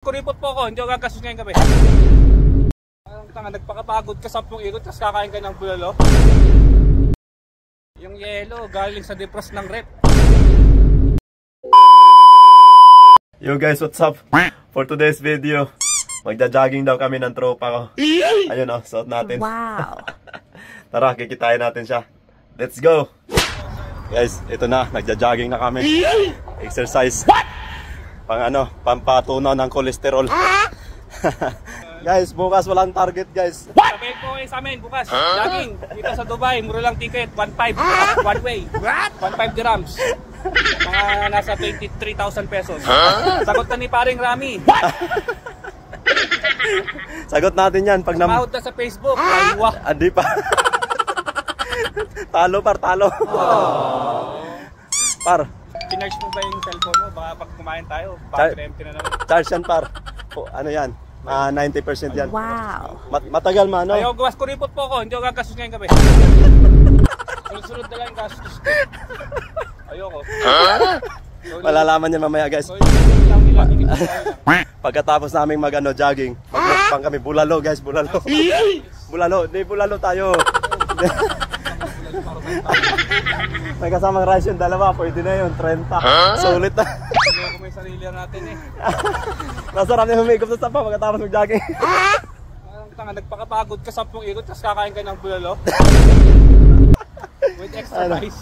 Kuripot po ako, hindi ako gagasos ngayong gabi. Ang tanga, nagpakapagod ka 10 ikot, tapos kakain ka ng bulalo. Yung yelo, galing sa defrost ng rep. Yo guys, what's up? For today's video, magja-jogging daw kami ng tropa ko. Ayun o, suot natin. Wow! Tara, kikitain natin siya. Let's go! Guys, ito na, nagja-jogging na kami. Exercise. Pampatunaw ng kolesterol. Guys, bukas walang target guys. Sabihin ko kayo sa amin, bukas, jogging. Dito sa Dubai, mura lang ticket, 1.5, one way. 1.5 dirhams. Mga nasa 23,000 pesos. Sagot na ni paring Rami. Sagot natin yan pag Mahod na sa Facebook. Aywa. Andi pa. Talo par, talo. Par. Pinarge mo ba yung cellphone mo? Baka pag kumain tayo, battery empty na naman. Charge yan par. Ano yan? 90% yan. Wow! Matagal man, no? Ayaw, gawas kuripot po ako. Hindi ako gagasos ngayong gabi. Sunod na lang yung gastos ko. Ayoko. Malalaman yan mamaya guys. Pagkatapos namin jogging, magmukbang kami. Bulalo guys, bulalo. Bulalo, di bulalo tayo. May kasamang rice yung dalawa, pwede na yun, 30. Sulit na. Ayoko may sarili natin eh. Nasarap na humigop sa sapa pagkatapos mag-jogging. Ang tanga, nagpakapagod ka 10 ikot, tapos kakain ka ng bulalo. With exercise.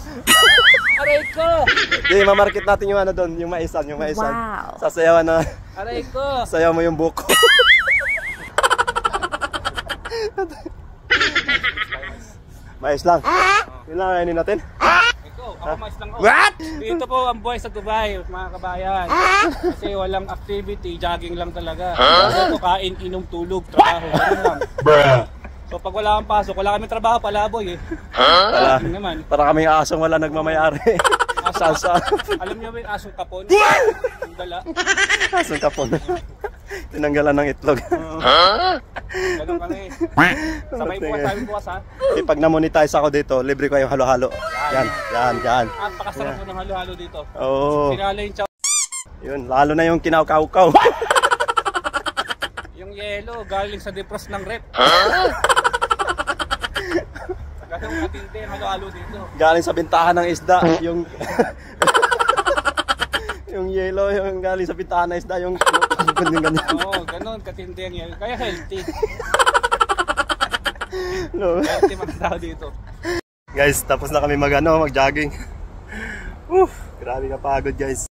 Aray ko! Di, mamarket natin yung ano doon, yung maisan, yung maisan. Wow! Sasayawan na. Aray ko! Sayaw mo yung buko. Mais lang. Yun lang kainin natin. Ikaw, ako mais lang ako. What? Dito po ang buhay sa Dubai, mga kabayan. Kasi walang activity, jogging lang talaga. Dito kain, inom, tulog, trabaho. Ganun lang. So pag wala kang pasok, wala kami trabaho, palaboy eh. Wala. Naman. Para kaming asong wala nagmamayari. Salsa. Alam niyo ba yung asong kapon? Yung dala. Asong kapon. Tinanggalan ng itlog. Ganun kami. Sabay bukas ha. Eh, pag na-monetize ako dito, libre ko yung halo-halo. Yan. At pakasarap ko ng halo-halo dito. Oo. Pinala yung chow. Yun, lalo na yung kinaukaw-kaw. Yung yelo, galing sa defrost ng rep. Ganun matindi yung halo-halo dito. Galing sa bintahan ng isda, yung yung yellow, yung galing sa bintahan ng isda, yung ganyan. Oo, ganun katindi ang yelo. Kaya healthy. No. Healthy mga tao dito. Guys, tapos na kami mag-jogging. Grabe kapagod guys.